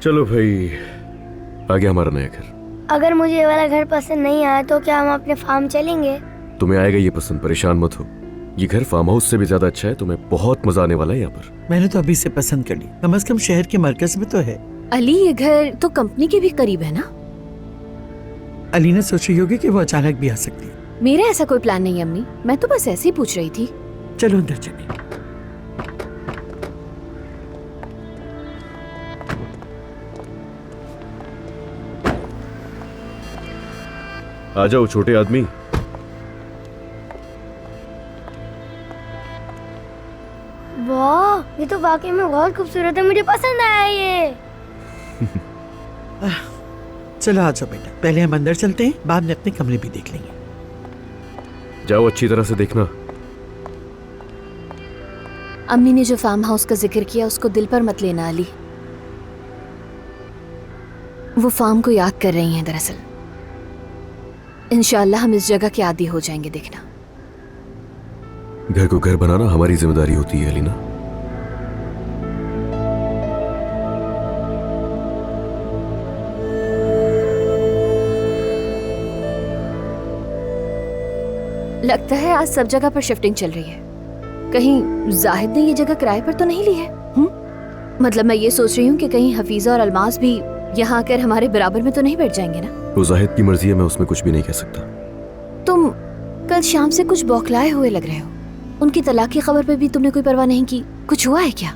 चलो भाई, आ गया हमारा नया घर। अगर मुझे ये वाला घर पसंद नहीं आया तो क्या हम अपने फार्म चलेंगे? तुम्हें आएगा ये पसंद, परेशान मत हो। ये घर फार्म हाउस से भी ज्यादा अच्छा है, तुम्हें बहुत मजा आने वाला है यहाँ पर। मैंने तो अभी से पसंद कर ली, कम से कम शहर के मरकज में तो है। अली, ये घर तो कंपनी के भी करीब है ना? अली ने सोची होगी कि वो अचानक भी आ सकती है। मेरा ऐसा कोई प्लान नहीं है अम्मी, मैं तो बस ऐसे ही पूछ रही थी। चलो अंदर चलिए। आ जाओ छोटे आदमी। वाह, ये तो वाकई में बहुत खूबसूरत है, मुझे पसंद आया ये। चलो आ जाओ बेटा, पहले हम अंदर चलते हैं, बाद में अपने कमरे भी देख लेंगे। जाओ, अच्छी तरह से देखना। अम्मी ने जो फार्म हाउस का जिक्र किया उसको दिल पर मत लेना अली। वो फार्म को याद कर रही हैं दरअसल। इंशाअल्लाह हम इस जगह के आदी हो जाएंगे, देखना। घर को घर बनाना हमारी जिम्मेदारी होती है अलीना। लगता है आज सब जगह पर शिफ्टिंग चल रही है। कहीं जाहिद ने ये जगह किराए पर तो नहीं ली है? मतलब मैं ये सोच रही हूँ कि कहीं हफीजा और अलमास भी यहाँ आकर हमारे बराबर में तो नहीं बैठ जाएंगे ना? वो जाहिद की मर्जी है, मैं उसमें कुछ भी नहीं कह सकता। तुम कल शाम से कुछ बौखलाए हुए लग रहे हो। उनकी तलाक की खबर पे भी तुमने कोई परवाह नहीं की। कुछ हुआ है क्या?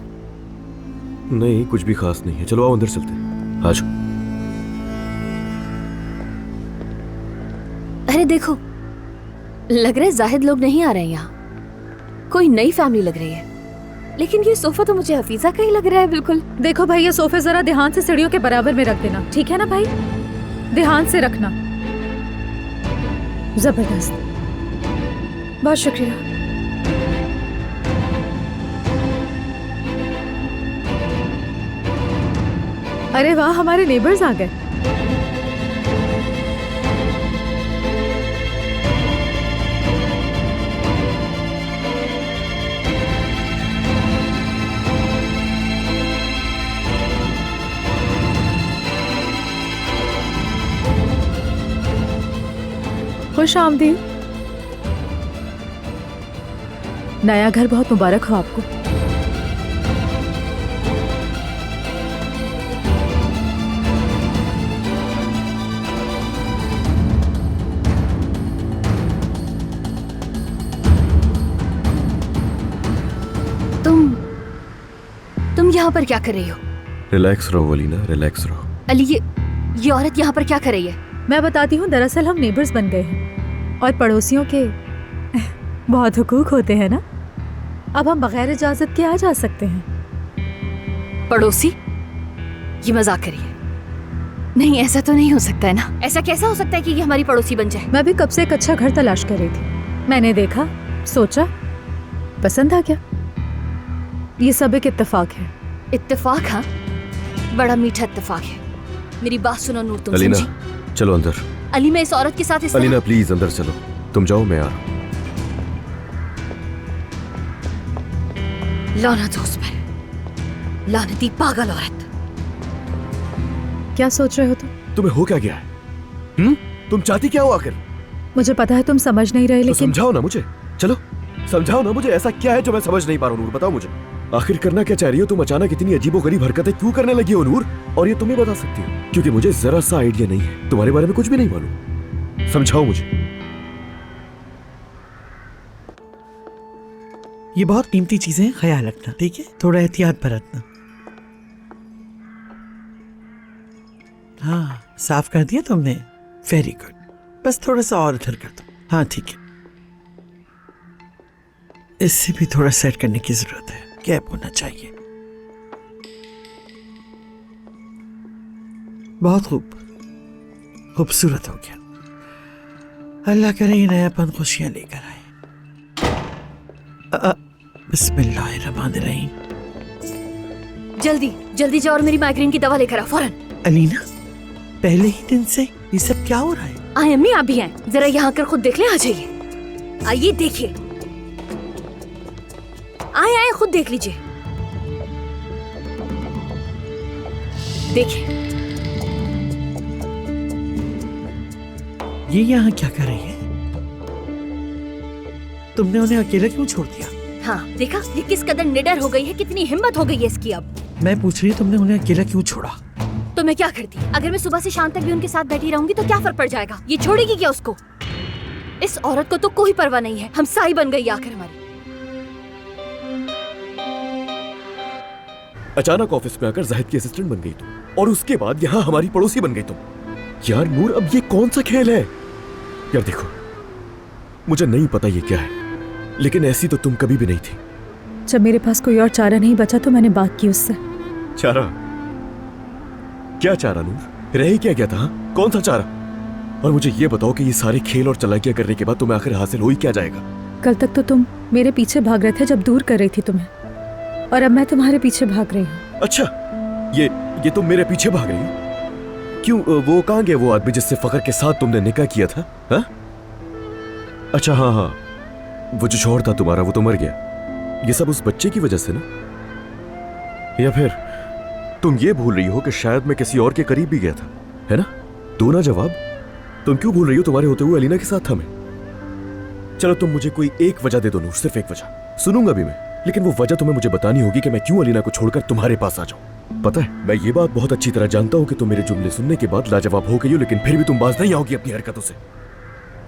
नहीं, कुछ भी खास नहीं है। चलो आओ अंदर चलते हैं। आ जाओ। अरे देखो, लग रहा है जाहिद लोग नहीं आ रहे हैं यहाँ। कोई नई फैमिली लग रही है। लेकिन ये सोफा तो मुझे हफीजा का ही लग रहा है बिल्कुल। देखो भाई, ये सोफे जरा ध्यान से सीढ़ियों के बराबर में रख देना, ठीक है ना भाई? ध्यान से रखना। जबरदस्त, बहुत शुक्रिया। अरे वाह, हमारे नेबर्स आ गए। खुश आमदीद। नया घर बहुत मुबारक हो आपको। तुम यहाँ पर क्या कर रही हो? रिलैक्स रहो अलीना, रिलैक्स रहो। अली, ये औरत यहाँ पर क्या कर रही है? मैं बताती हूँ, दरअसल हम नेबर्स बन गए हैं और पड़ोसियों के बहुत हुकूक होते हैं ना। अब हम बगैर इजाजत के आ जा सकते हैं। पड़ोसी? ये मजाक करिए। नहीं, ऐसा तो नहीं हो सकता है ना। ऐसा कैसा हो सकता है कि ये हमारी पड़ोसी बन जाए? मैं भी कब से एक अच्छा घर तलाश कर रही थी। मैंने देखा, सोचा, पसंद आ गया। ये सब एक इत्तेफाक है। इत्तेफाक? हाँ, बड़ा मीठा इत्तेफाक है। मेरी बात सुनो नूर, तुम अलीना, समझी? चलो अंदर। अली, मैं इस औरत के साथ इस अलीना प्लीज अंदर चलो। तुम जाओ, मैं आ रहा हूँ। लानत हो उस पर, लानती पागल औरत। क्या सोच रहे हो तुम? तुम्हें हो क्या गया है? तुम चाहती क्या हो आखिर? मुझे पता है तुम समझ नहीं रहे, तो लेकिन समझाओ ना मुझे। चलो समझाओ ना मुझे, ऐसा क्या है जो मैं समझ नहीं पा रहा हूँ? नूर बताओ मुझे, आखिर करना क्या चाह रही हो तुम? अचानक इतनी अजीबोगरीब हरकतें क्यों करने लगी हो नूर? और ये तुम ही बता सकती हो, क्योंकि मुझे जरा सा आइडिया नहीं है, तुम्हारे बारे में कुछ भी नहीं मालूम। समझाओ मुझे। ये बहुत कीमती चीजें हैं, ख्याल रखना, ठीक है? थोड़ा एहतियात बरतना। हाँ, साफ कर दिया तुमने? Very good. बस थोड़ा सा और इधर कर दो। हाँ ठीक है, इससे भी थोड़ा सेट करने की जरूरत है, गैप होना चाहिए। बहुत खूब, खूबसूरत हो गया। अल्लाह करे ये नयापन खुशियां लेकर आए। बिस्मिल्लाहिर्रहमानिर्रहीम। जल्दी जल्दी जाओ और मेरी माइग्रेन की दवा लेकर आओ फौरन। अलीना, पहले ही दिन से ये सब क्या हो रहा है? आए अम्मी, आप भी आए, जरा यहाँ आकर खुद देख ले। आ जाइए, आइए देखिए। आए आए, खुद देख लीजिए। देखिए, ये यहाँ क्या कर रही है? तुमने उन्हें अकेला क्यों छोड़ दिया? हाँ देखा, ये किस कदर निडर हो गई है, कितनी हिम्मत हो गई है इसकी अब। मैं पूछ रही हूँ तुमने उन्हें अकेला क्यों छोड़ा? तो मैं क्या करती? अगर मैं सुबह से शाम तक भी उनके साथ बैठी रहूंगी तो क्या फर्क पड़ जाएगा? ये छोड़ेगी क्या उसको? इस औरत को तो कोई परवाह नहीं है, हम साई बन गई आखिर हमारी। अचानक ऑफिस में आकर जाहिद की असिस्टेंट बन गई तुम, और उसके बाद यहाँ हमारी पड़ोसी बन गई तुम। यार नूर, अब ये कौन सा खेल है? यार देखो, मुझे नहीं पता ये क्या है, लेकिन ऐसी तो तुम कभी भी नहीं थी। जब मेरे पास कोई और चारा नहीं बचा तो मैंने बात की उससे। चारा? क्या चारा नूर? रह ही क्या गया था? हाँ? कौन सा चारा? और मुझे ये बताओ कि ये सारे खेल और चालाकियां करने के बाद तुम्हें आखिर हासिल हो ही क्या जाएगा? कल तक तो तुम मेरे पीछे भाग रहे थे जब दूर कर रही थी तुम्हें, और अब मैं तुम्हारे पीछे भाग रही हूँ। अच्छा, ये तुम मेरे पीछे भाग रही हो? क्यों, वो कहाँ गया वो आदमी जिससे फखर के साथ तुमने निकाह किया था? हाँ? अच्छा हाँ, वो जो शौहर था तुम्हारा, वो तो मर गया। ये सब उस बच्चे की वजह से ना? या फिर तुम ये भूल रही हो कि शायद मैं किसी और के करीब भी गया था, है ना? दो ना जवाब। तुम क्यों भूल रही हो तुम्हारे होते हुए अलीना के साथ था मैं? चलो तुम मुझे कोई एक वजह दे दो नूर, सिर्फ एक वजह। सुनूंगा भी मैं, लेकिन वो वजह तुम्हें मुझे बतानी होगी कि मैं क्यों अलीना को छोड़कर तुम्हारे पास आ जाऊं। पता है, मैं ये बात बहुत अच्छी तरह जानता हूं कि तुम मेरे जुमले सुनने के बाद लाजवाब हो गई हो, लेकिन फिर भी तुम बाज नहीं आओगी अपनी हरकतों से।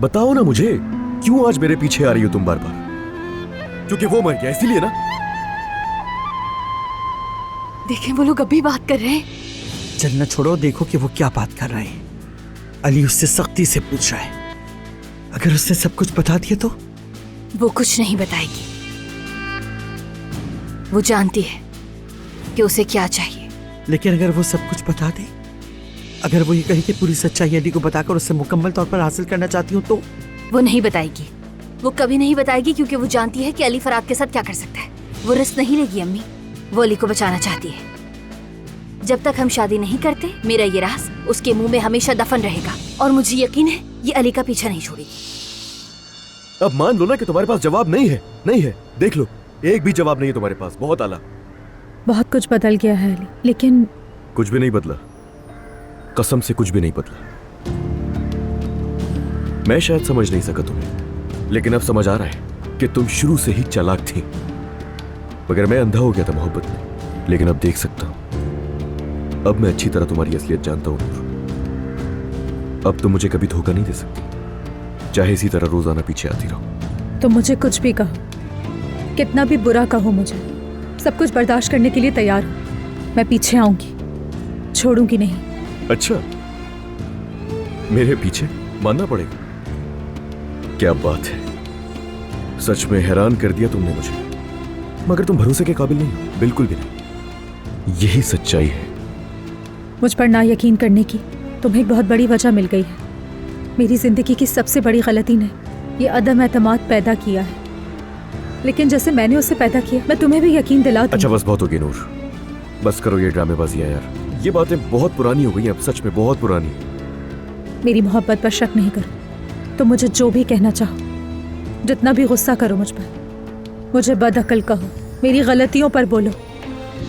बताओ ना मुझे, क्यों आज मेरे पीछे आ रही हो तुम बार बार? क्योंकि वो मर गया इसीलिए ना? देखें, वो लोग अभी बात कर रहे हैं। चलना छोड़ो, देखो कि वो क्या बात कर रहे हैं। अली उससे सख्ती से पूछ रहा है, अगर उसने सब कुछ बता दिया तो? वो कुछ नहीं बताएगी। वो जानती है कि उसे क्या चाहिए। लेकिन अगर वो सब कुछ बता दे, अगर वो ये कहे कि पूरी सच्चाई अली को बताकर उससे मुकम्मल तौर पर हासिल करना चाहती हूँ तो? वो नहीं बताएगी, वो कभी नहीं बताएगी, क्योंकि वो जानती है कि अली फराद के साथ क्या कर सकता है। वो रिस्क नहीं लेगी अम्मी, वो अली को बचाना चाहती है। जब तक हम शादी नहीं करते, मेरा ये राज उसके मुंह में हमेशा दफन रहेगा, और मुझे यकीन है ये अली का पीछा नहीं छोड़ेगी। अब मान लो ना कि तुम्हारे पास जवाब नहीं है। नहीं है, देख लो, एक भी जवाब नहीं है तुम्हारे पास। बहुत आला। बहुत कुछ बदल गया है अली, लेकिन कुछ भी नहीं बदला, कसम से कुछ भी नहीं बदला। मैं शायद समझ नहीं सका तुम्हें, लेकिन अब समझ आ रहा है कि तुम शुरू से ही चालाक थी। मगर मैं अंधा हो गया था मोहब्बत में, लेकिन अब देख सकता हूं। अब मैं अच्छी तरह तुम्हारी असलियत जानता हूं नूर। अब तुम मुझे कभी धोखा नहीं दे सकती, चाहे इसी तरह रोजाना पीछे आती रहो। तुम मुझे कुछ भी कहो, कितना भी बुरा कहो, मुझे सब कुछ बर्दाश्त करने के लिए तैयार हूँ। मैं पीछे आऊंगी, छोड़ूंगी नहीं। अच्छा, मेरे पीछे मानना पड़ेगा? क्या बात है, सच में हैरान कर दिया तुमने मुझे। मगर तुम भरोसे के काबिल नहीं हो, बिल्कुल भी नहीं। यही सच्चाई है। मुझ पर ना यकीन करने की तुम्हें एक बहुत बड़ी वजह मिल गई है। मेरी जिंदगी की सबसे बड़ी गलती ने ये अदम एतमाद पैदा किया है, लेकिन जैसे मैंने उसे पैदा किया, मैं तुम्हें भी यकीन दिला दूंगी। अच्छा बस बहुत हो गई नूर, बस करो ये ड्रामेबाजियां यार। ये बातें बहुत पुरानी हो गई हैं अब, सच में बहुत पुरानी। मेरी मोहब्बत पर शक नहीं करो। तुम मुझे जो भी कहना चाहो, जितना भी गुस्सा करो मुझ पर, मुझे बदअकल कहो, मेरी गलतियों पर बोलो,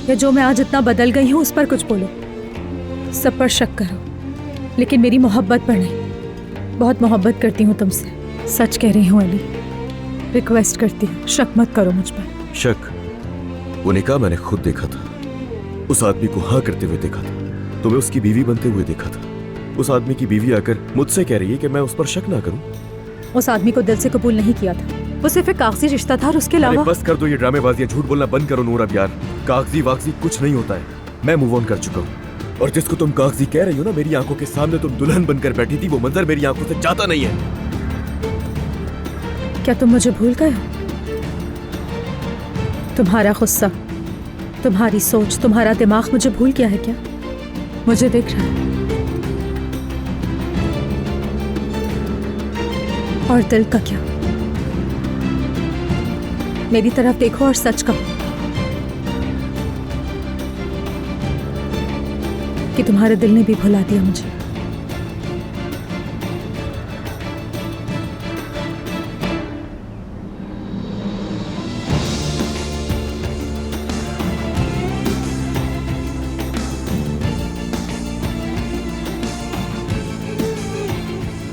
या जो मैं आज इतना बदल गई हूँ उस पर कुछ बोलो। सब पर शक करो, लेकिन मेरी मोहब्बत पर नहीं। बहुत मोहब्बत करती हूँ तुमसे, सच कह रही हूँ अली। रिक्वेस्ट करती हूँ, शक मत करो मुझ पर। शक? वो निकाह मैंने खुद देखा था, उस आदमी को हाँ करते हुए देखा था, तुम्हें उसकी बीवी बनते हुए देखा था। उस आदमी की बीवी आकर मुझसे कह रही है कि मैं उस पर शक ना करूं। उस आदमी को दिल से कबूल नहीं किया था, वो सिर्फ एक कागजी रिश्ता था, और उसके अरे अलावा। बस कर दो ये ड्रामेबाजी, झूठ बोलना बंद करो नूर अब यार। कागजी वागजी कुछ नहीं होता है, मैं मूव ऑन कर चुका हूँ। और जिसको तुम कागजी कह रही हो ना, मेरी आंखों के सामने तुम दुल्हन बनकर बैठी थी, वो मंजर मेरी आंखों से जाता नहीं है। क्या तुम मुझे भूल गए हो? तुम्हारा गुस्सा, तुम्हारी सोच, तुम्हारा दिमाग मुझे भूल गया है क्या? मुझे दिख रहा है। और दिल का क्या? मेरी तरफ देखो और सच कहो कि तुम्हारे दिल ने भी भुला दिया मुझे।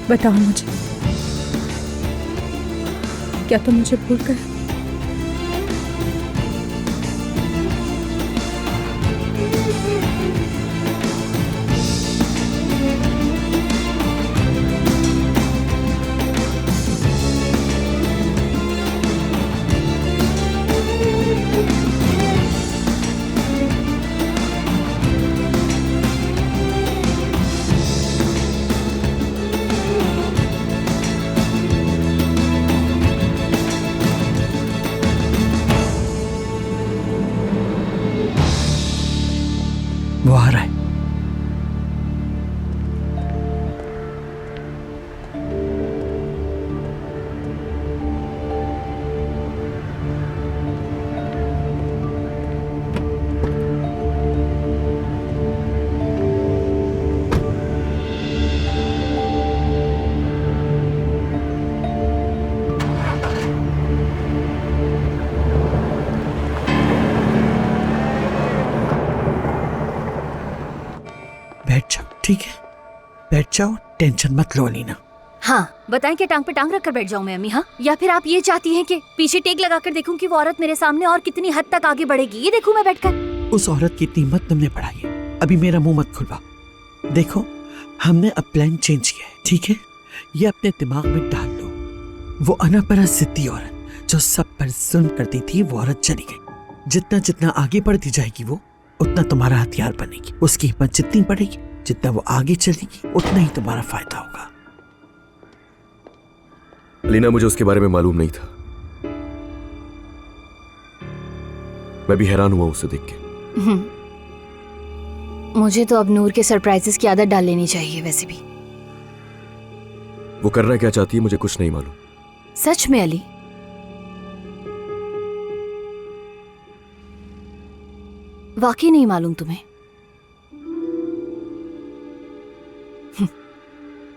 बताओ मुझे, क्या तुम मुझे भूल गए? वो आ रहा है। बैठ जाओ, ठीक है? बैठ जाओ, टेंशन मत लो अलीना। हाँ, बताएं कि टांग पे टांग रख कर बैठ जाऊं मैं अम्मी? हाँ, या फिर आप ये चाहती हैं कि पीछे टेक लगा कर देखूं कि वो औरत मेरे सामने और कितनी हद तक आगे बढ़ेगी, ये देखूं मैं बैठकर? उस औरत की इतनी हिम्मत तुमने बढ़ाई है, अभी मेरा मुंह मत खुलवा। देखो, हमने अब प्लान चेंज किया है, ठीक है? ये अपने दिमाग में डाल लो। वो अनापरा जिद्दी औरत जो सब पर जुल्म करती थी, वो औरत चली गई। जितना जितना आगे बढ़ती जाएगी वो, उतना तुम्हारा हथियार बनेगी। उसकी हिम्मत जितनी बढ़ेगी, जितना वो आगे चलेगी, उतना ही तुम्हारा फायदा होगा। अलीना, मुझे उसके बारे में मालूम नहीं था। मैं भी हैरान हुआ उसे देख के। मुझे तो अब नूर के सरप्राइजेस की आदत डाल लेनी चाहिए। वैसे भी वो करना क्या चाहती है मुझे कुछ नहीं मालूम। सच में अली, वाकई नहीं मालूम तुम्हें?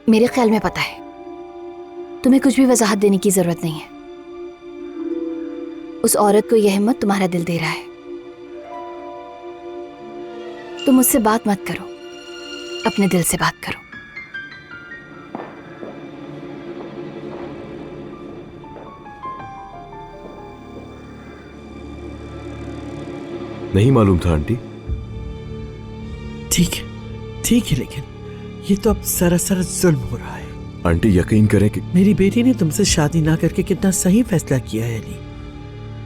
मेरे ख्याल में पता है। तुम्हें कुछ भी वजाहत देने की जरूरत नहीं है। उस औरत को यह हिम्मत तुम्हारा दिल दे रहा है। तुम मुझसे बात मत करो, अपने दिल से बात करो। नहीं मालूम था आंटी। ठीक है, लेकिन ये तो अब सरासर जुल्म हो रहा है। आंटी यकीन करें कि मेरी बेटी ने तुमसे शादी ना करके कितना सही फैसला किया है अली।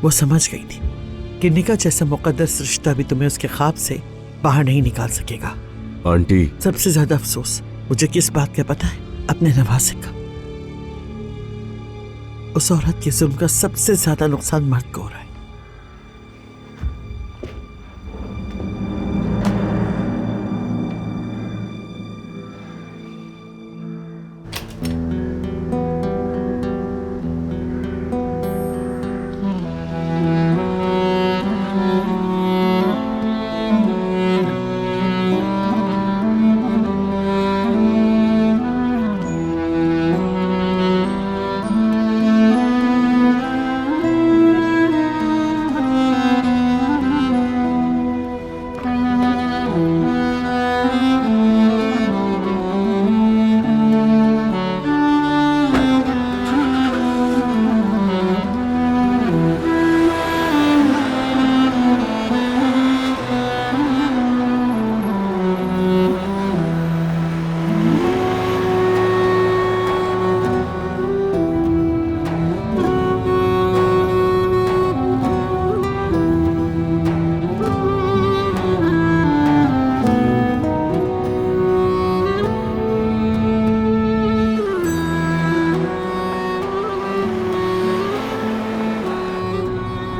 वो समझ गई थी कि निकाह जैसा मुकद्दस रिश्ता भी तुम्हें उसके ख्वाब से बाहर नहीं निकाल सकेगा। आंटी, सबसे ज्यादा अफसोस मुझे किस बात का पता है? अपने नवासे का। उस औरत के जुल्म का सबसे ज्यादा नुकसान मर्द को हो रहा है।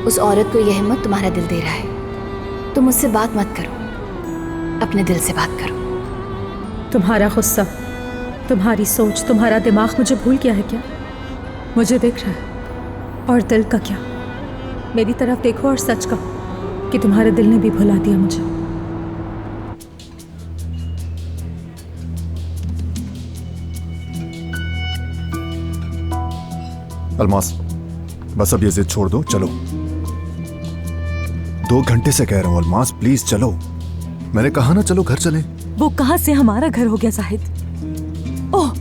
उस औरत को यह हिम्मत तुम्हारा दिल दे रहा है। तुम मुझसे बात मत करो, अपने दिल से बात करो। तुम्हारा गुस्सा, तुम्हारी सोच, तुम्हारा दिमाग मुझे भूल गया है क्या? मुझे दिख रहा है। और दिल का क्या? मेरी तरफ देखो और सच कहो कि तुम्हारे दिल ने भी भुला दिया मुझे। अलमास, बस अब ये जिद छोड़ दो, चलो। 2 घंटे से कह रहा हूं अलमास, प्लीज चलो। मैंने कहा ना चलो घर चले। वो कहां से हमारा घर हो गया जाहिद? ओह,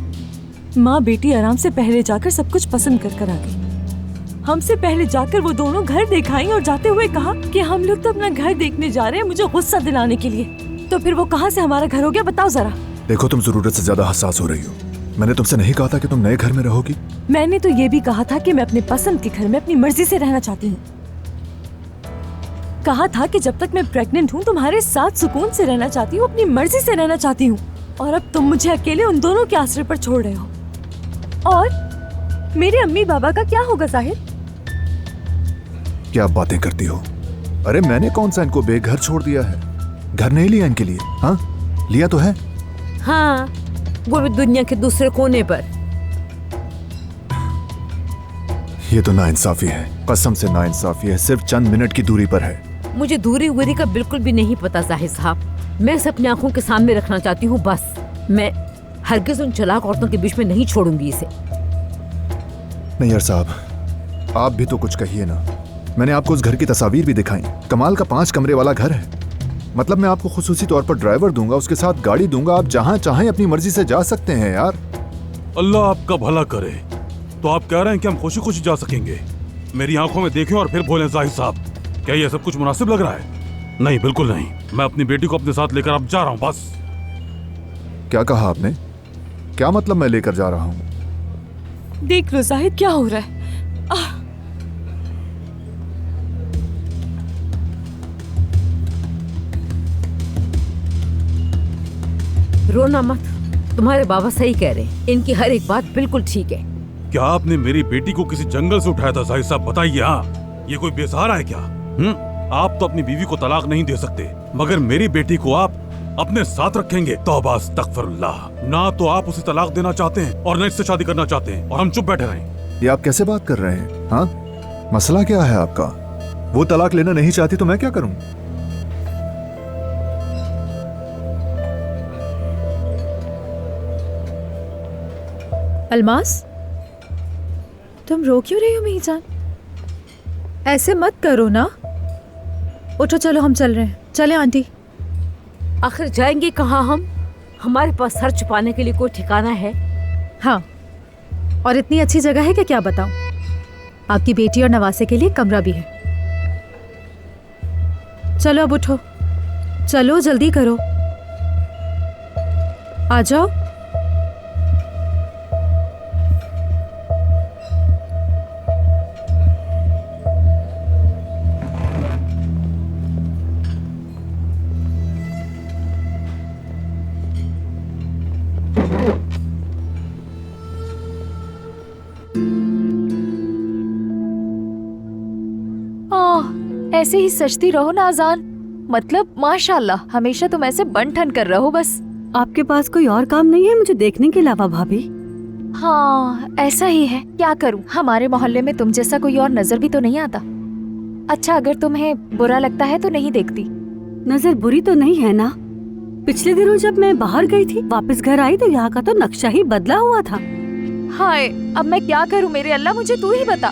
माँ बेटी आराम से पहले जाकर सब कुछ पसंद कर आ गई। हमसे पहले जाकर वो दोनों घर दिखाई और जाते हुए कहा कि हम लोग तो अपना घर देखने जा रहे हैं मुझे गुस्सा दिलाने के लिए। तो फिर वो कहाँ से हमारा घर हो गया बताओ जरा। देखो, तुम जरूरत से ज्यादा हसास हो रही हो। मैंने तुमसे नहीं कहा था कि तुम नए घर में रहोगी? मैंने तो ये भी कहा था कि मैं अपने पसंद के घर में अपनी मर्जी से रहना चाहती हूँ। कहा था कि जब तक मैं प्रेग्नेंट हूँ तुम्हारे साथ सुकून से रहना चाहती हूँ, अपनी मर्जी से रहना चाहती हूँ। और अब तुम मुझे अकेले उन दोनों के आश्रय पर छोड़ रहे हो। और मेरे अम्मी बाबा का क्या होगा जाहिद? क्या बातें करती हो? अरे मैंने कौन सा इनको बेघर छोड़ दिया है? घर नहीं लिया इनके लिए? हाँ लिया तो है। हाँ, वो भी दुनिया के दूसरे कोने पर। ये तो नाइंसाफी है, कसम से नाइंसाफी है। सिर्फ चंद मिनट की दूरी पर है। मुझे दूरी वूरी का बिल्कुल भी नहीं पता जाहिद साहब। मैं इसे अपनी आंखों के सामने रखना चाहती हूँ बस। मैं हरगिज उन चालाक औरतों के बीच में नहीं छोड़ूंगी इसे। नहीं यार साहब, आप भी तो कुछ कहिए ना। मैंने आपको उस घर की तस्वीर भी दिखाई। कमाल का 5 कमरे वाला घर है। मतलब मैं आपको खुसूसी तौर पर ड्राइवर दूंगा, उसके साथ गाड़ी दूंगा। आप जहाँ चाहें अपनी मर्जी से जा सकते हैं यार। अल्लाह आपका भला करे। तो आप कह रहे हैं कि हम खुशी खुशी जा सकेंगे? मेरी आंखों में देखें और फिर बोलें जाहिद साहब, क्या ये सब कुछ मुनासिब लग रहा है? नहीं, बिल्कुल नहीं। मैं अपनी बेटी को अपने साथ लेकर अब जा रहा हूँ बस। क्या कहा आपने? क्या मतलब मैं लेकर जा रहा हूँ? देख लो जाहिद क्या हो रहा है। रोना मत, तुम्हारे बाबा सही कह रहे हैं। इनकी हर एक बात बिल्कुल ठीक है। क्या आपने मेरी बेटी को किसी जंगल से उठाया था जाहिद साहब? बताइए। हाँ, ये कोई बेसहारा है क्या? आप तो अपनी बीवी को तलाक नहीं दे सकते, मगर मेरी बेटी को आप अपने साथ रखेंगे? तौबा अस्तगफिरुल्लाह। ना तो आप उसे तलाक देना चाहते हैं और न इससे शादी करना चाहते हैं, और हम चुप बैठे रहें। ये आप कैसे बात कर रहे हैं? हाँ, मसला क्या है आपका? वो तलाक लेना नहीं चाहती तो मैं क्या करूं? अलमास, तुम रो क्यों रही हो मेरी जान? ऐसे मत करो ना। उठो, चलो हम चल रहे हैं। चले आंटी। आखिर जाएंगे कहाँ हम? हमारे पास सर छुपाने के लिए कोई ठिकाना है? हाँ, और इतनी अच्छी जगह है कि क्या बताऊं। आपकी बेटी और नवासे के लिए कमरा भी है। चलो अब उठो, चलो जल्दी करो, आ जाओ। ऐसे ही सजती रहो ना अजान। मतलब माशाल्लाह, हमेशा तुम ऐसे बन ठन कर रहो बस। आपके पास कोई और काम नहीं है मुझे देखने के अलावा भाभी? हाँ, ऐसा ही है, क्या करूं। हमारे मोहल्ले में तुम जैसा कोई और नजर भी तो नहीं आता। अच्छा, अगर तुम्हें बुरा लगता है तो नहीं देखती। नजर बुरी तो नहीं है ना? पिछले दिनों जब मैं बाहर गई थी, वापस घर आई तो यहाँ का तो नक्शा ही बदला हुआ था। हाय, अब मैं क्या करूं मेरे अल्लाह, मुझे तू ही बता।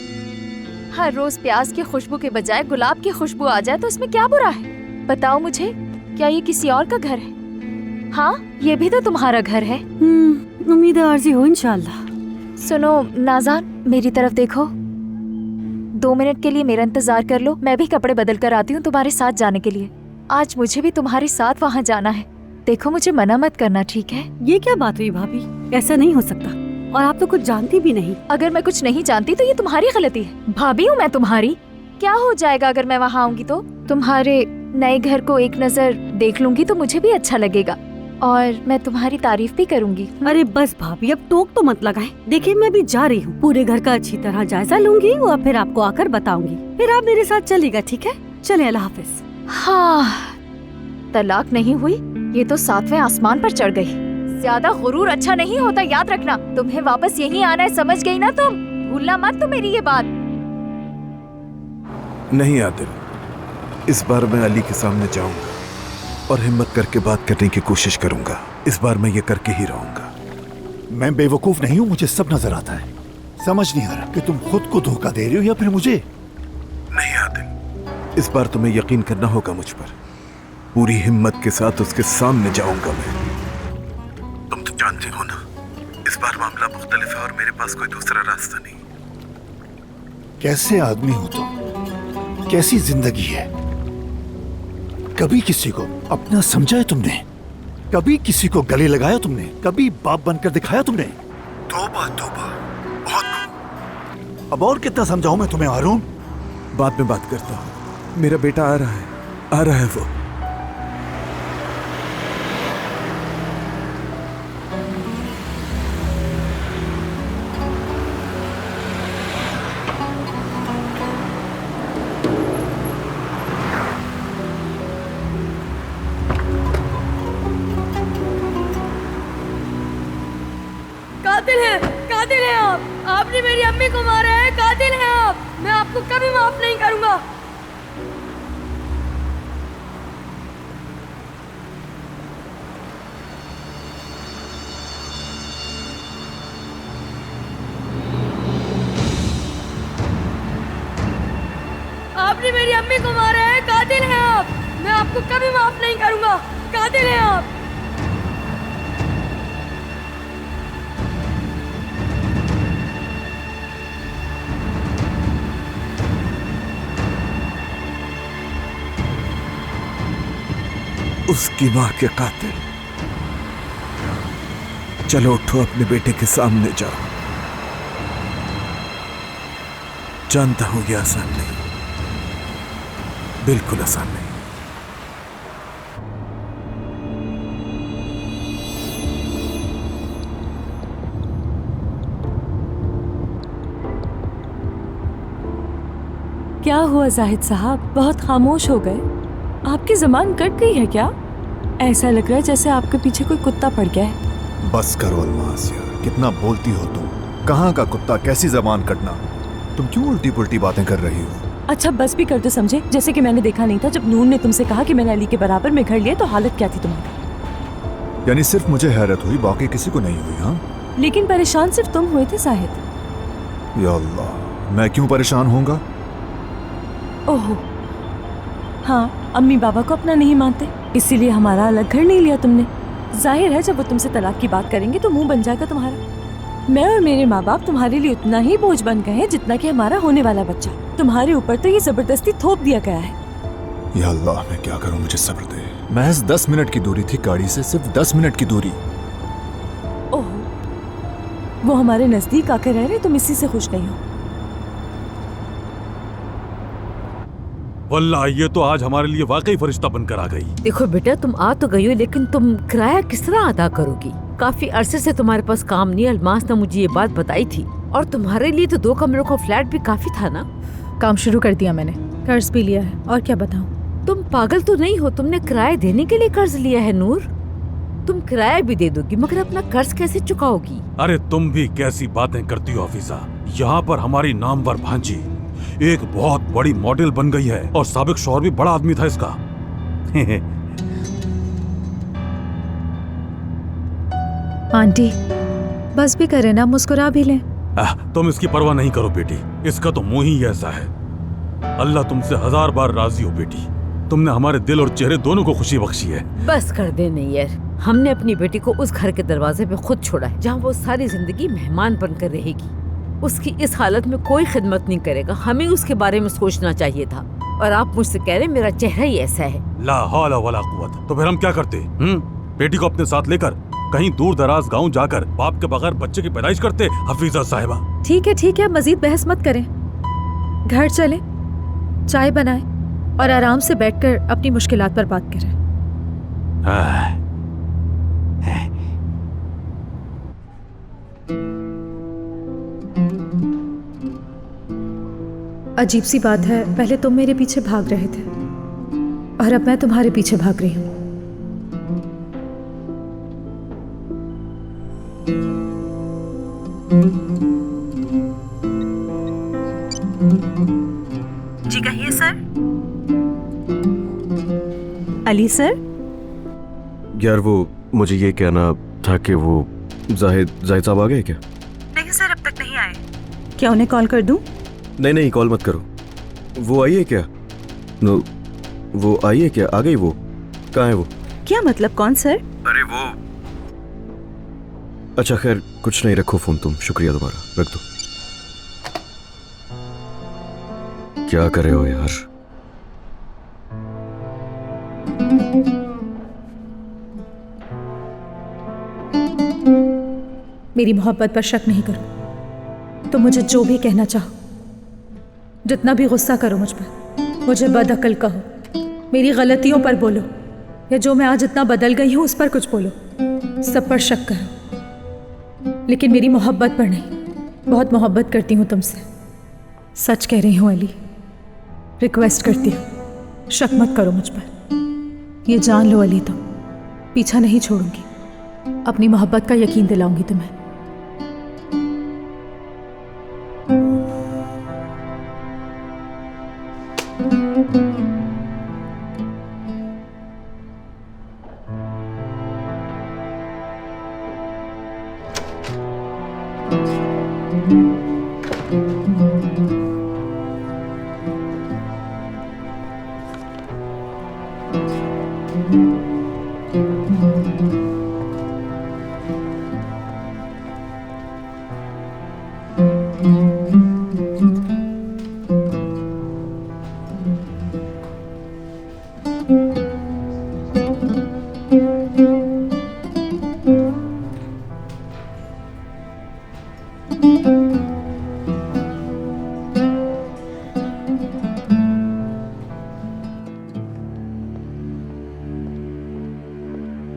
हर रोज प्याज की खुशबू के बजाय गुलाब की खुशबू आ जाए तो इसमें क्या बुरा है? बताओ मुझे, क्या ये किसी और का घर है? हाँ, ये भी तो तुम्हारा घर है। उम्मीद है आरज़ी हो इंशाल्लाह। सुनो नाज़ान, मेरी तरफ देखो। 2 मिनट के लिए मेरा इंतजार कर लो, मैं भी कपड़े बदल कर आती हूँ तुम्हारे साथ जाने के लिए। आज मुझे भी तुम्हारे साथ वहाँ जाना है। देखो, मुझे मना मत करना, ठीक है? ये क्या बात हुई भाभी? ऐसा नहीं हो सकता, और आप तो कुछ जानती भी नहीं। अगर मैं कुछ नहीं जानती तो ये तुम्हारी गलती है। भाभी हूँ मैं तुम्हारी। क्या हो जाएगा अगर मैं वहाँ आऊंगी तो? तुम्हारे नए घर को एक नजर देख लूंगी तो मुझे भी अच्छा लगेगा, और मैं तुम्हारी तारीफ भी करूंगी। अरे बस भाभी, अब टोक तो मत लगाएं। देखिए, मैं भी जा रही हूँ, पूरे घर का अच्छी तरह जायजा लूंगी और फिर आपको आकर बताऊंगी। फिर आप मेरे साथ चलेगा, ठीक है? चले, अल्लाह हाफिज। हाँ, तलाक नहीं हुई, ये तो 7वें आसमान पर चढ़ गई। ज्यादा गुरूर अच्छा नहीं होता, याद रखना। तुम्हें वापस यहीं आना है, समझ गई ना तुम? भूलना मत तो मेरी ये बात। नहीं आदिल, इस बार मैं अली के सामने जाऊंगा और हिम्मत करके बात करने की कोशिश करूंगा। इस बार मैं ये करके ही रहूंगा। मैं बेवकूफ नहीं हूँ, मुझे सब नजर आता है। समझ नहीं आ रहा कि तुम खुद को धोखा दे रही हो या फिर मुझे। नहीं आदिल, इस बार तुम्हें यकीन करना होगा मुझ पर। पूरी हिम्मत के साथ उसके सामने जाऊंगा मैं। तुम तो जानती हो ना, इस बार मामला मुख्तलिफ है और मेरे पास कोई दूसरा रास्ता नहीं। कैसे आदमी हो तुम? कैसी जिंदगी है? कभी किसी को अपना समझा है तुमने? कभी किसी को गले लगाया तुमने? कभी बाप बनकर दिखाया तुमने? तौबा तौबा, बहुत। अब और कितना समझाऊं मैं तुम्हें हारून? बाद में बात करता हूँ। मेरा बेटा आ रहा है वो। कातिल हैं आप। आपने मेरी अम्मी को मारा है, कातिल हैं आप। मैं आपको कभी माफ नहीं करूंगा। आपने मेरी अम्मी को मारा है, कातिल हैं आप। मैं आपको कभी माफ नहीं करूंगा। कातिल हैं आप। उसकी माँ के कातिल। चलो उठो, अपने बेटे के सामने जाओ। जानता हूं ये आसान नहीं, बिल्कुल आसान नहीं। क्या हुआ जाहिद साहब, बहुत खामोश हो गए? आपकी ज़बान कट गई है क्या? ऐसा लग रहा है जैसे आपके पीछे कोई कुत्ता पड़ गया है। बस करो अलमास यार, कितना बोलती हो तुम। कहाँ का कुत्ता, कैसी जबान कटना? तुम क्यों उल्टी पुल्टी बातें कर रही हो? अच्छा बस भी कर दो, समझे? जैसे कि मैंने देखा नहीं था जब नूर ने तुमसे कहा कि मैंने अली के बराबर में घर लिया, तो हालत क्या थी तुम्हारी? यानी सिर्फ मुझे हैरत हुई, बाकी किसी को नहीं हुई? हाँ, लेकिन परेशान सिर्फ तुम हुए थे जाहिद। या अल्लाह, मैं क्यों परेशान होऊंगा? ओहो हाँ, अम्मी बाबा को अपना नहीं मानते, इसीलिए हमारा अलग घर नहीं लिया तुमने। जाहिर है जब वो तुमसे तलाक की बात करेंगे तो मुंह बन जाएगा तुम्हारा। मैं और मेरे माँ बाप तुम्हारे लिए उतना ही बोझ बन गए हैं जितना कि हमारा होने वाला बच्चा। तुम्हारे ऊपर तो ये जबरदस्ती थोप दिया गया है। या अल्लाह, मैं क्या करूं, मुझे सब्र दे। महज 10 मिनट की दूरी थी गाड़ी से, सिर्फ 10 मिनट की दूरी। ओहो, वो हमारे नजदीक आकर रह रहे, तुम इसी से खुश नहीं हो? वल्लाह ये तो आज हमारे लिए वाकई फरिश्ता बनकर आ गई। देखो बेटा, तुम आ तो गई हो, लेकिन तुम किराया किस तरह अदा करोगी? काफी अरसे से तुम्हारे पास काम नहीं। अलमास ने मुझे ये बात बताई थी, और तुम्हारे लिए तो 2 कमरों का फ्लैट भी काफी था ना। काम शुरू कर दिया मैंने, कर्ज भी लिया है, और क्या बताऊं? तुम पागल तो नहीं हो? तुमने किराया देने के लिए कर्ज लिया है नूर। तुम किराया भी दे दोगी, मगर अपना कर्ज कैसे चुकाओगी? अरे तुम भी कैसी बातें करती हो हफीजा। यहाँ पर हमारी नामवर भांजी एक बहुत बड़ी मॉडल बन गई है, और साबिक शौहर भी बड़ा आदमी था इसका। आंटी बस भी करें ना, मुस्कुरा भी लें। तुम इसकी परवाह नहीं करो बेटी, इसका तो मुंह ही ऐसा है। अल्लाह तुमसे 1000 बार राजी हो बेटी, तुमने हमारे दिल और चेहरे दोनों को खुशी बख्शी है। बस कर दे नैयर, हमने अपनी बेटी को उस घर के दरवाजे पे खुद छोड़ा है जहाँ वो सारी जिंदगी मेहमान बनकर रहेगी। उसकी इस हालत में कोई खिदमत नहीं करेगा, हमें उसके बारे में सोचना चाहिए था। और आप मुझसे कह रहे मेरा चेहरा ही ऐसा है। ला हौला वला कुव्वत। तो फिर हम क्या करते? बेटी को अपने साथ लेकर कहीं दूर दराज गांव जाकर बाप के बगैर बच्चे की पैदाइश करते हफीजा साहिबा। ठीक है, मजीद बहस मत करें। घर चलें, चाय बनाएं और आराम से बैठकर अपनी मुश्किलात पर बात करें। अजीब सी बात है, पहले तुम मेरे पीछे भाग रहे थे और अब मैं तुम्हारे पीछे भाग रही हूँ। जी कहिए सर। अली सर। यार वो मुझे ये कहना था कि वो जाहिद साहब आ गए क्या? नहीं सर, अब तक नहीं आए। क्या उन्हें कॉल कर दूं? नहीं, कॉल मत करो। वो आई है क्या? नो, वो आई है क्या? आ गई वो? कहाँ है वो? क्या मतलब, कौन सर? अरे अच्छा खैर, कुछ नहीं, रखो फोन तुम। शुक्रिया तुम्हारा, रख दो। क्या कर रहे हो यार? मेरी मोहब्बत पर शक नहीं करो तो मुझे जो भी कहना चाहो, जितना भी गुस्सा करो मुझ पर, मुझे बदअकल कहो, मेरी गलतियों पर बोलो, या जो मैं आज इतना बदल गई हूं उस पर कुछ बोलो, सब पर शक करो, लेकिन मेरी मोहब्बत पर नहीं। बहुत मोहब्बत करती हूँ तुमसे, सच कह रही हूँ अली। रिक्वेस्ट करती हूँ, शक मत करो मुझ पर। ये जान लो अली, तुम पीछा नहीं छोड़ूंगी, अपनी मोहब्बत का यकीन दिलाऊंगी तुम्हें।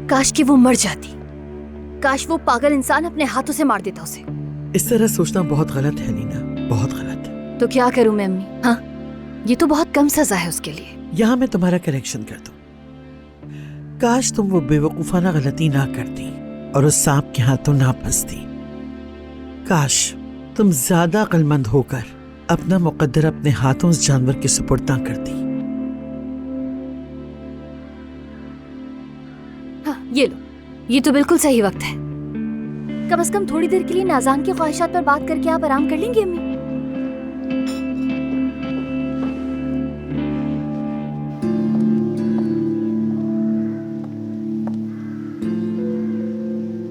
काश कि वो मर जाती, काश वो पागल इंसान अपने हाथों से मार देता उसे। इस तरह सोचना बहुत गलत है नीना, बहुत गलत है। तो क्या करूं मैं अम्मी? हाँ, ये तो बहुत कम सजा है उसके लिए। यहाँ मैं तुम्हारा करेक्शन कर दूं। काश तुम वो बेवकूफाना गलती ना करती और उस सांप के हाथों ना फंसती। काश तुम ज्यादा अक्लमंद होकर अपना मुकद्दर अपने हाथों उस जानवर के सुपुर्द ना करती। हाँ, ये लो, ये तो बिल्कुल सही वक्त है। कम से कम थोड़ी देर के लिए नाज़ान की ख्वाहिशात पर बात करके आप आराम कर लेंगी अम्मी।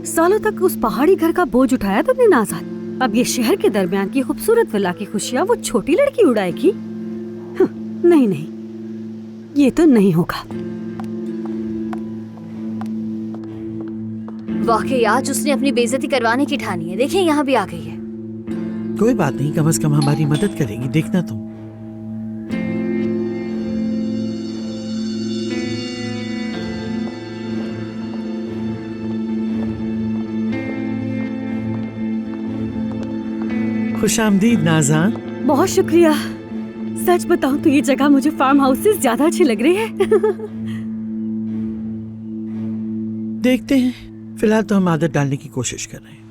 सालों तक उस पहाड़ी घर का बोझ उठाया तुमने नाज़ान, अब ये शहर के दरमियान की खूबसूरत विला की खुशियाँ वो छोटी लड़की उड़ाएगी? नहीं नहीं, ये तो नहीं होगा। वाकई आज उसने अपनी बेइज्जती करवाने की ठानी है। देखें, यहाँ भी आ गई है। कोई बात नहीं, कम से कम हमारी मदद करेगी, देखना तुम। खुशामदीद नाज़ान। बहुत शुक्रिया। सच बताऊं तो ये जगह मुझे फार्म हाउस से ज्यादा अच्छी लग रही है। देखते हैं, फिलहाल तो हम आदत डालने की कोशिश कर रहे हैं।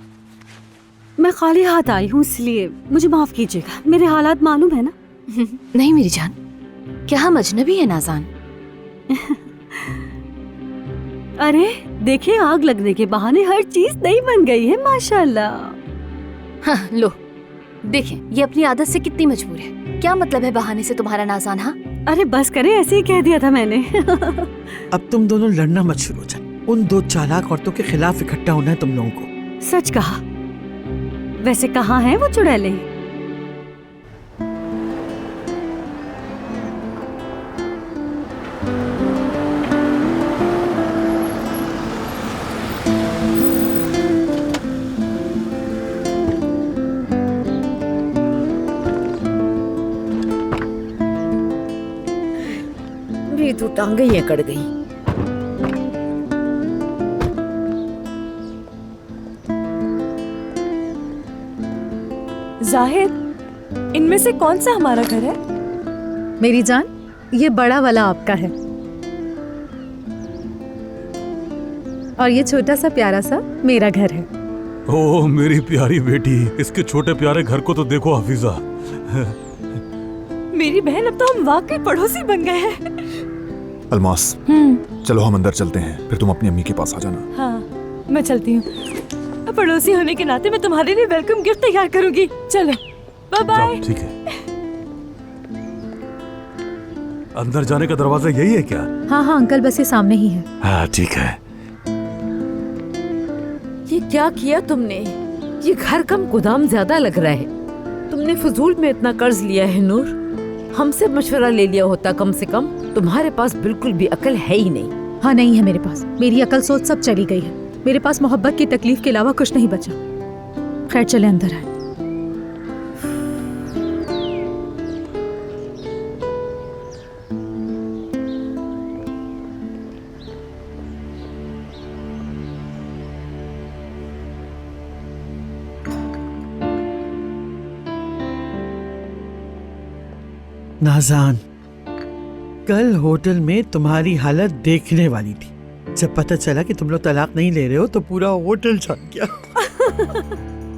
मैं खाली हाथ आई हूँ, इसलिए मुझे माफ कीजिएगा। मेरे हालात मालूम है ना। नहीं मेरी जान, क्या हम अजनबी है नाज़ान? अरे देखिए, आग लगने के बहाने हर चीज नई बन गई है माशाल्लाह। हाँ लो, देखें ये अपनी आदत से कितनी मजबूर है। क्या मतलब है बहाने से तुम्हारा नाज़ान? हाँ अरे बस करे, ऐसे ही कह दिया था मैंने। अब तुम दोनों लड़ना मत शुरू कर। उन दो चालाक औरतों के खिलाफ इकट्ठा होना है तुम लोगों को। सच कहा। वैसे कहाँ हैं वो चुड़ैले? मेरी तो टांगें ही अकड़ गई। जाहिद, इनमें से कौन सा हमारा घर है? मेरी जान, ये बड़ा वाला आपका है और ये छोटा सा प्यारा सा मेरा घर है। ओह मेरी प्यारी बेटी, इसके छोटे प्यारे घर को तो देखो हफीजा। मेरी बहन, अब तो हम वाकई पड़ोसी बन गए हैं। अलमास, चलो हम अंदर चलते हैं, फिर तुम अपनी अम्मी के पास आ जाना। हाँ, मैं चलती हूँ। पड़ोसी होने के नाते मैं तुम्हारे लिए वेलकम गिफ्ट तैयार करूंगी। चलो, बाय बाय। ठीक है। अंदर जाने का दरवाजा यही है क्या? हाँ हाँ अंकल, बस ये सामने ही है। हाँ ठीक है। ये क्या किया तुमने? ये घर कम गोदाम ज्यादा लग रहा है। तुमने फजूल में इतना कर्ज लिया है नूर। हमसे मशवरा ले लिया होता कम से कम। तुम्हारे पास बिल्कुल भी अकल है ही नहीं। हाँ, नहीं है मेरे पास। मेरी अकल सोच सब चली गई है। मेरे पास मोहब्बत की तकलीफ के अलावा कुछ नहीं बचा। खैर, चले अंदर आए। नाज़ान, कल होटल में तुम्हारी हालत देखने वाली थी। जब पता चला कि तुम लोग तलाक नहीं ले रहे हो तो पूरा होटल जान गया।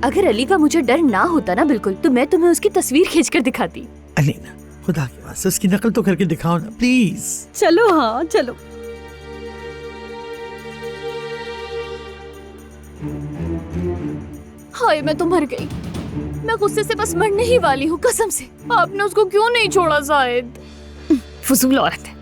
अगर अली का मुझे डर ना होता ना बिल्कुल, तो मैं तुम्हें उसकी तस्वीर खींचकर दिखाती। अलीना, खुदा के वास्ते उसकी नकल तो करके दिखाओ ना प्लीज। चलो, हाँ चलो। हाय, मैं तो मर गई। मैं गुस्से से बस मरने ही वाली हूँ, कसम से। आपने उसको क्यों नहीं छोड़ा जायद? फजूल औरत है।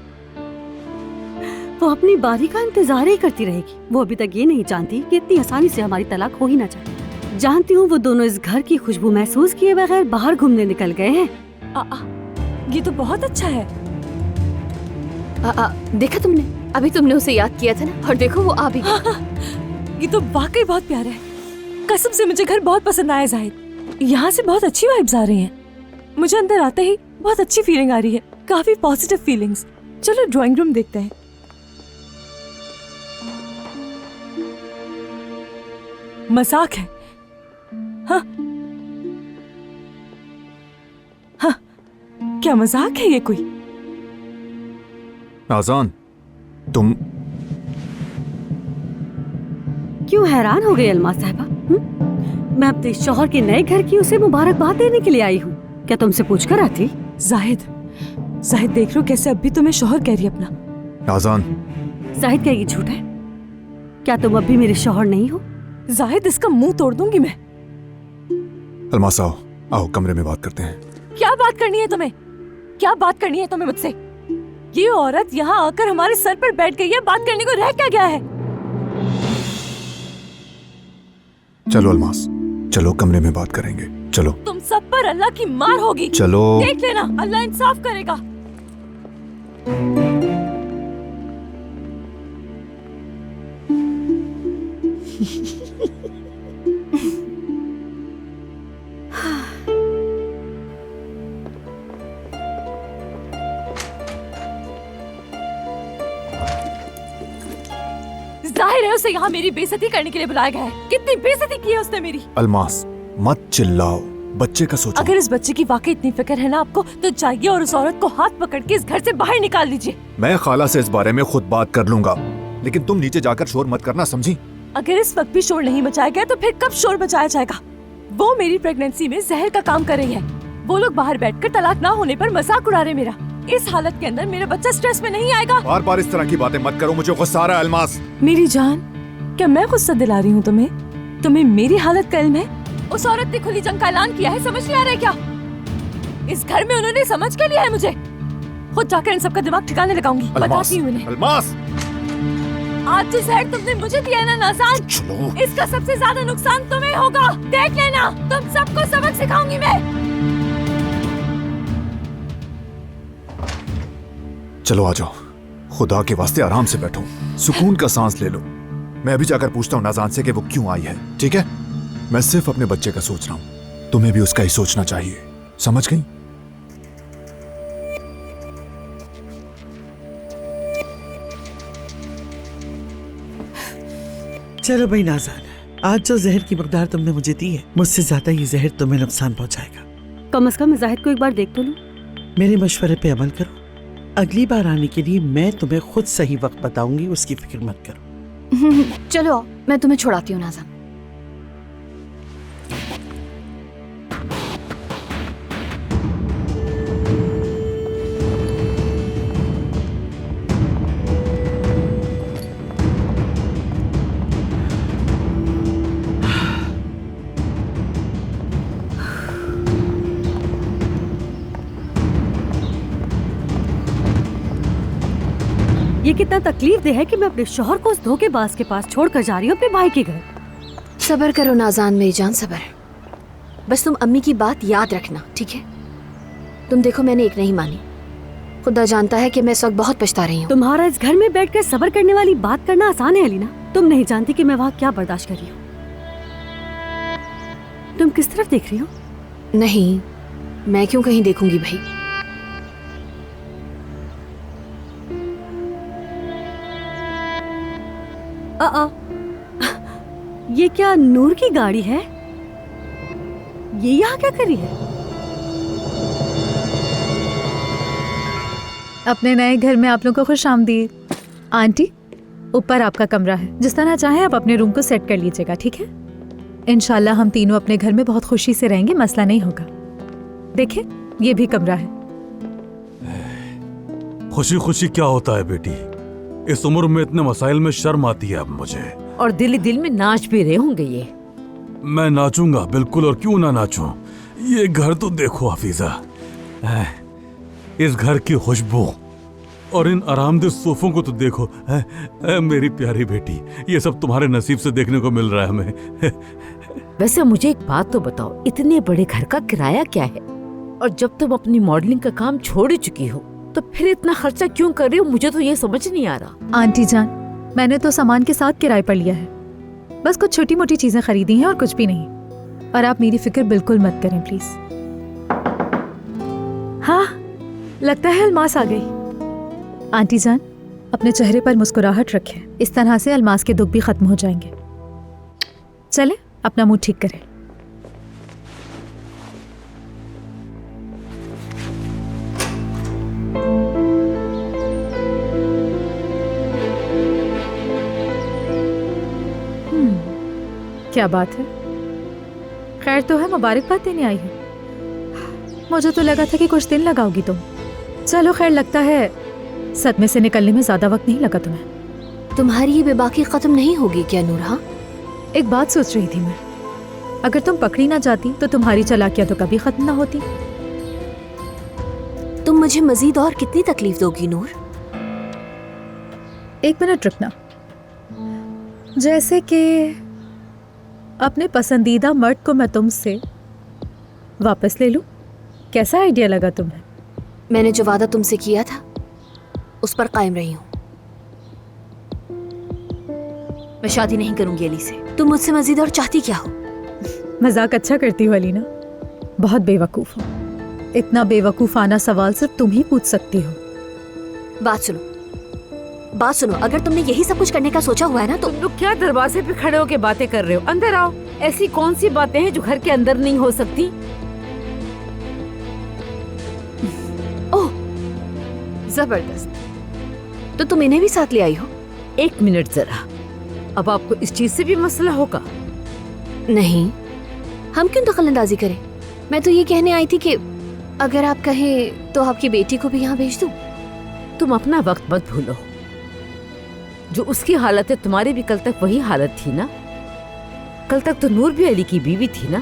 वो अपनी बारी का इंतजार ही करती रहेगी। वो अभी तक ये नहीं जानती कि इतनी आसानी से हमारी तलाक हो ही ना जाए। जानती हूँ वो दोनों इस घर की खुशबू महसूस किए बगैर बाहर घूमने निकल गए हैं। ये तो बहुत अच्छा है। देखा तुमने? अभी तुमने उसे याद किया था ना, और देखो वो आ भी गई। ये तो वाकई बहुत प्यारा है। कसम से मुझे घर बहुत पसंद आया जाहिद। यहाँ से बहुत अच्छी वाइब्स आ रही हैं। मुझे अंदर आते ही बहुत अच्छी फीलिंग आ रही है, काफी पॉजिटिव फीलिंग्स। चलो ड्राइंग रूम देखते हैं। मजाक है। हाँ हाँ, क्या मजाक है ये कोई? नाज़ान, तुम क्यों हैरान हो गई अलमा साहिबा? मैं अपने शौहर के नए घर की उसे मुबारकबाद देने के लिए आई हूँ। क्या तुमसे पूछकर आती? जाहिद देख लो कैसे अब भी तुम्हें शौहर कह रही है अपना। नाज़ान, जाहिद क्या ये झूठ है? क्या तुम अब भी मेरे शौहर नहीं हो? जाहिद, इसका मुंह तोड़ दूंगी मैं। अलमास आओ कमरे में बात करते हैं। क्या बात करनी है तुम्हें? क्या बात करनी है तुम्हें मुझसे? ये औरत यहाँ आकर हमारे सर पर बैठ गई है। बात करने को रह क्या गया है? चलो अलमास, चलो कमरे में बात करेंगे। चलो। तुम सब पर अल्लाह की मार होगी। चलो। देख लेना, अल्लाह इंसाफ करेगा। जाहिर है उसे यहाँ मेरी बेइज्जती करने के लिए बुलाया गया है। कितनी बेइज्जती की है उसने मेरी। अलमास, मत चिल्लाओ, बच्चे का सोचो। अगर इस बच्चे की वाकई इतनी फिक्र है ना आपको, तो जाइए और उस औरत को हाथ पकड़ के इस घर से बाहर निकाल लीजिए। मैं खाला से इस बारे में खुद बात कर लूंगा, लेकिन तुम नीचे जाकर शोर मत करना, समझी? अगर इस वक्त भी शोर नहीं मचाया गया तो फिर कब शोर मचाया जाएगा? वो मेरी प्रेगनेंसी में जहर का काम कर रही है। वो लोग बाहर बैठकर तलाक ना होने पर मजाक उड़ा रहे मेरा। इस हालत के अंदर मेरा बच्चा स्ट्रेस में नहीं आएगा। बार बार इस तरह की बातें मत करो, मुझे गुस्सा आ रहा है। अलमास, मेरी जान, क्या मैं गुस्सा दिला रही हूँ तुम्हें? तुम्हें मेरी हालत का इल्म है? उस औरत ने खुली जंग का ऐलान किया है, समझ नहीं आ रहा है क्या? इस घर में उन्होंने समझ के लिया है मुझे। खुद जाकर इन सबका दिमाग ठिकाने लगाऊंगी। बताती हूँ इन्हें। अलमास, आज जो जहर तुमने मुझे दिया है ना नाज़ान, इसका सबसे ज्यादा नुकसान तुम्हें होगा। देख लेना, तुम सबको सबक सिखाऊंगी मैं। चलो आ जाओ, खुदा के वास्ते आराम से बैठो, सुकून का सांस ले लो। मैं अभी जाकर पूछता हूँ नाज़ान से कि वो क्यों आई है, ठीक है? मैं सिर्फ अपने बच्चे का सोच रहा हूँ, तुम्हें भी उसका ही सोचना चाहिए, समझ गई? चलो भाई नाज़ान, आज जो जहर की मकदार तुमने मुझे दी है, मुझसे ज्यादा ये जहर तुम्हें नुकसान पहुंचाएगा। कम से कम जाहिद को एक बार देख तो लूं। मेरे मशवरे पे अमल करो। अगली बार आने के लिए मैं तुम्हें खुद सही वक्त बताऊंगी, उसकी फिक्र मत करो। चलो, मैं तुम्हें छुड़ाती हूँ नाज़ान। ये कितना तकलीफ दे है कि मैं अपने शौहर को उस धोखेबाज के पास छोड़कर जा रही हूँ अपने भाई के घर। सब्र करो नाज़ान मेरी जान, सब्र। बस तुम अम्मी की बात याद रखना, ठीक है? तुम देखो मैंने एक नहीं मानी, खुदा जानता है कि मैं इस वक्त बहुत पछता रही हूँ। तुम्हारा इस घर में बैठकर सब्र करने वाली बात करना आसान है अलीना। तुम नहीं जानती कि मैं वहाँ क्या बर्दाश्त कर रही हूँ। तुम किस तरफ देख रही हो? नहीं, मैं क्यों कहीं देखूंगी भाई। ये क्या नूर की गाड़ी है? ये यहाँ क्या कर रही है? अपने नए घर में आप लोगों को खुश आमदीद। आंटी, ऊपर आपका कमरा है, जिस तरह चाहे आप अपने रूम को सेट कर लीजिएगा, ठीक है? इंशाल्लाह हम तीनों अपने घर में बहुत खुशी से रहेंगे, मसला नहीं होगा। देखिए, ये भी कमरा है। खुशी खुशी क्या होता है बेटी, इस उम्र में इतने मसाइल में शर्म आती है अब मुझे। और दिल ही दिल में नाच भी रहे होंगे ये। मैं नाचूंगा बिल्कुल, और क्यों ना नाचूं। ये घर तो देखो हफीजा, इस घर की खुशबू और इन आरामदेह सोफों को तो देखो। मेरी प्यारी बेटी, ये सब तुम्हारे नसीब से देखने को मिल रहा है हमें। वैसे मुझे एक बात तो बताओ, इतने बड़े घर का किराया क्या है? और जब तुम अपनी मॉडलिंग का काम छोड़ चुकी हो तो फिर इतना खर्चा क्यों कर रही हो? मुझे तो ये समझ नहीं आ रहा। आंटी जान, मैंने तो सामान के साथ किराए पर लिया है, बस कुछ छोटी मोटी चीजें खरीदी हैं और कुछ भी नहीं। और आप मेरी फिक्र बिल्कुल मत करें प्लीज। हाँ, लगता है अलमास आ गई। आंटी जान, अपने चेहरे पर मुस्कुराहट रखें, इस तरह से अलमास के दुख भी खत्म हो जाएंगे। चले अपना मूड ठीक करें। क्या बात है, खैर तो है, मुबारकबाद देने आई है। मुझे तो लगा था कि कुछ दिन लगाओगी तुम। चलो खैर, लगता है सदमे से निकलने में ज्यादा वक्त नहीं लगा तुम्हें। तुम्हारी ये बेबाकी खत्म नहीं होगी क्या नूरहा? एक बात सोच रही थी मैं, अगर तुम पकड़ी ना जाती तो तुम्हारी चालाकियां तो कभी खत्म ना होती। तुम मुझे मजीद और कितनी तकलीफ दोगी नूर? एक मिनट रुकना। जैसे कि अपने पसंदीदा मर्द को मैं तुमसे वापस ले लूं, कैसा आइडिया लगा तुम्हें? मैंने जो वादा तुमसे किया था उस पर कायम रही हूं। मैं शादी नहीं करूंगी अली से। तुम मुझसे मजीद और चाहती क्या हो? मजाक अच्छा करती हो अलीना, बहुत बेवकूफ हो। इतना बेवकूफाना सवाल सिर्फ तुम ही पूछ सकती हो। बात सुनो, अगर तुमने यही सब कुछ करने का सोचा हुआ है ना तो तुम लोग क्या दरवाजे पे खड़े होके बातें कर रहे हो? अंदर आओ। ऐसी कौन सी बातें हैं जो घर के अंदर नहीं हो सकती? ओह, जबरदस्त। तो तुम इन्हें भी साथ ले आई हो? एक मिनट जरा, अब आपको इस चीज से भी मसला होगा? नहीं, हम क्यों दखलंदाजी करें? मैं तो ये कहने आई थी कि अगर आप कहें तो आपकी बेटी को भी यहाँ भेज दूं। तुम अपना वक्त मत भूलो। जो उसकी हालत है तुम्हारी भी कल तक वही हालत थी ना। कल तक तो नूर भी अली की बीवी थी ना।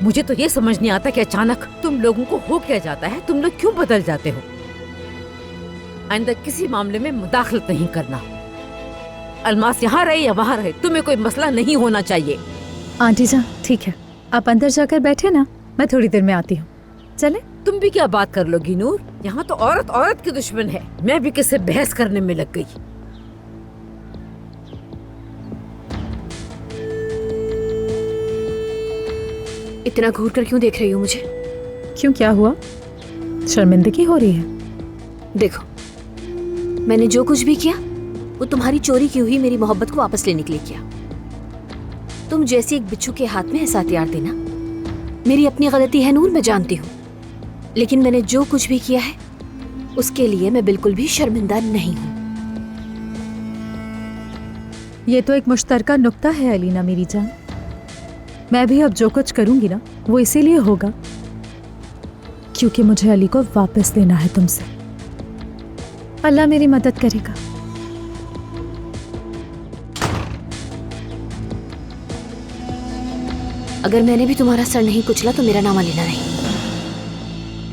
मुझे तो ये समझ नहीं आता कि अचानक तुम लोगों को हो क्या जाता है, तुम लोग क्यों बदल जाते हो। आइंदा किसी मामले में मुदाखलत नहीं करना। अलमास यहाँ रहे या वहाँ रहे, तुम्हें कोई मसला नहीं होना चाहिए। आंटी जान ठीक है, आप अंदर जाकर बैठे ना, मैं थोड़ी देर में आती हूँ। चले? तुम भी क्या बात कर लोगी नूर? यहाँ तो औरत औरत की दुश्मन है। मैं भी किससे बहस करने में लग गई। इतना घूर कर क्यों देख रही हो मुझे? क्यों, क्या हुआ? शर्मिंदगी हो रही है? देखो, मैंने जो कुछ भी किया वो तुम्हारी चोरी की हुई मेरी मोहब्बत को वापस लेने के लिए किया। तुम जैसी एक बिच्छू के हाथ में ऐसा हथियार देना मेरी अपनी गलती है नूर, मैं जानती हूँ। लेकिन मैंने जो कुछ भी किया है उसके लिए मैं बिल्कुल भी शर्मिंदा नहीं हूँ। ये तो एक मुश्तरका नुक्ता है अलीना मेरी जान। मैं भी अब जो कुछ करूंगी ना वो इसीलिए होगा क्योंकि मुझे अली को वापस लेना है तुमसे। अल्लाह मेरी मदद करेगा। अगर मैंने भी तुम्हारा सर नहीं कुचला तो मेरा नाम लेना नहीं।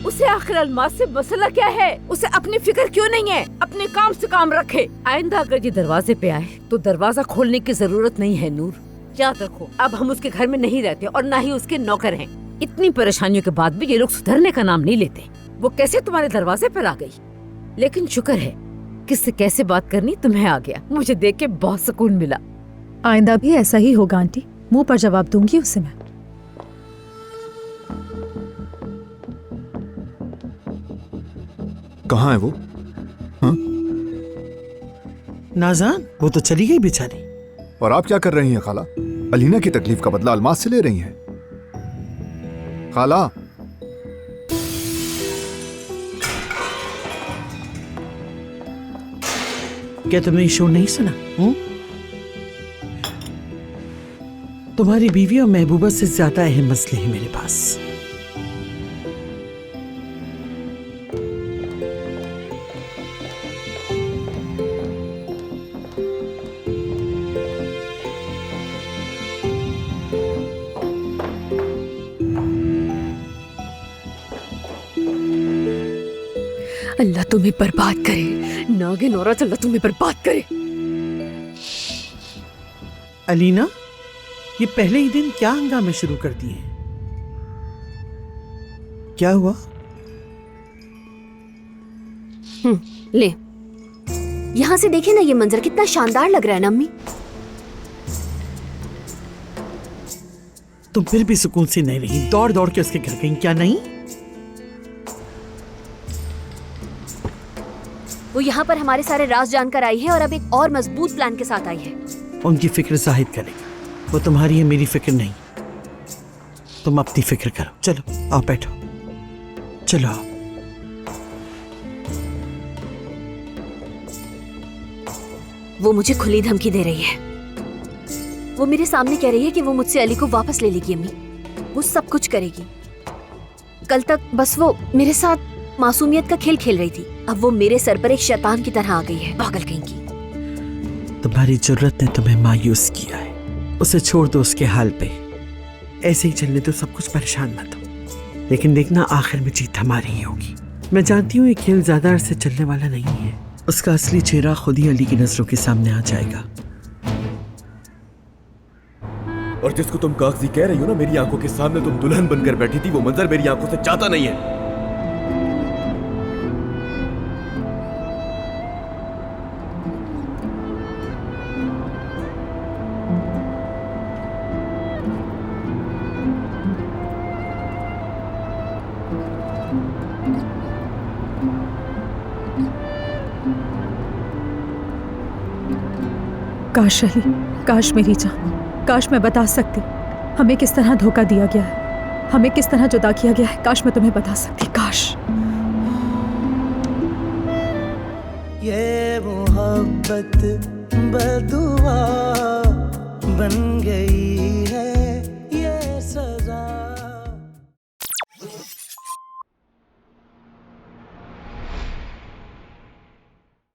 उसे आखिर अलमास से मसला क्या है? उसे अपनी फिक्र क्यों नहीं है? अपने काम से काम रखे। आइंदा अगर ये दरवाजे पे आए तो दरवाजा खोलने की जरूरत नहीं है नूर। याद रखो, अब हम उसके घर में नहीं रहते और ना ही उसके नौकर हैं। इतनी परेशानियों के बाद भी ये लोग सुधरने का नाम नहीं लेते। वो कैसे तुम्हारे दरवाजे पर आ गई? लेकिन शुक्र है किससे कैसे बात करनी तुम्हें आ गया। मुझे देख के बहुत सुकून मिला। आइंदा भी ऐसा ही होगा आंटी, मुंह पर जवाब दूंगी उसे मैं। कहाँ है वो? हाँ? नाज़ान, वो तो चली गई बेचारी। और आप क्या कर रही हैं खाला? अलीना की तकलीफ का बदला अलमास से ले रही हैं। खाला, क्या तुमने शोर नहीं सुना? तुम्हारी बीवी और महबूबा से ज्यादा अहम मसले हैं मेरे पास। अल्लाह तुम्हें बर्बाद करे, नागिन औरत, अल्लाह तुम्हें बर्बाद करे। अलीना, ये पहले ही दिन क्या हंगामे शुरू कर दिए? क्या हुआ? ले, यहाँ से देखे ना, ये मंजर कितना शानदार लग रहा है ना अम्मी। तुम फिर भी सुकून से नहीं रही, दौड़ दौड़ के उसके घर गई, क्या नहीं? वो यहाँ पर हमारे सारे राज जानकर आई है और अब एक और मजबूत प्लान के साथ आई है। उनकी फिक्र जाहिद करेगा, वो तुम्हारी है, मेरी फिक्र नहीं। तुम अपनी फिक्र करो। चलो आओ बैठो, चलो आओ। वो मुझे खुली धमकी दे रही है। वो मेरे सामने कह रही है कि वो मुझसे अली को वापस ले लेगी अम्मी, वो सब कुछ करेगी। कल तक बस वो मेरे साथ मासूमियत का खेल खेल रही थी, अब वो मेरे सर पर एक शैतान की तरह आ गई है, पागल कहीं की। तुम्हारी जुर्रत ने तुम्हें मायूस किया है, उसे छोड़ दो उसके हाल पे। ऐसे ही चलने दो, सब कुछ परेशान मत हो। लेकिन देखना आखिर में जीत हमारी ही होगी। मैं जानती हूँ ये खेल ज्यादा अरसे चलने वाला नहीं है। उसका असली चेहरा खुद ही अली की नजरों के सामने आ जाएगा। और जिसको तुम कागजी कह रही हो ना, मेरी आंखों के सामने तुम दुल्हन बनकर बैठी थी, वो मंजर मेरी आंखों से जाता नहीं है। काश अली, काश मेरी जान, काश मैं बता सकती हमें किस तरह धोखा दिया गया है, हमें किस तरह जुदा किया गया है। काश मैं तुम्हें बता सकती, काश। ये मोहब्बत बदुआ बन गई है,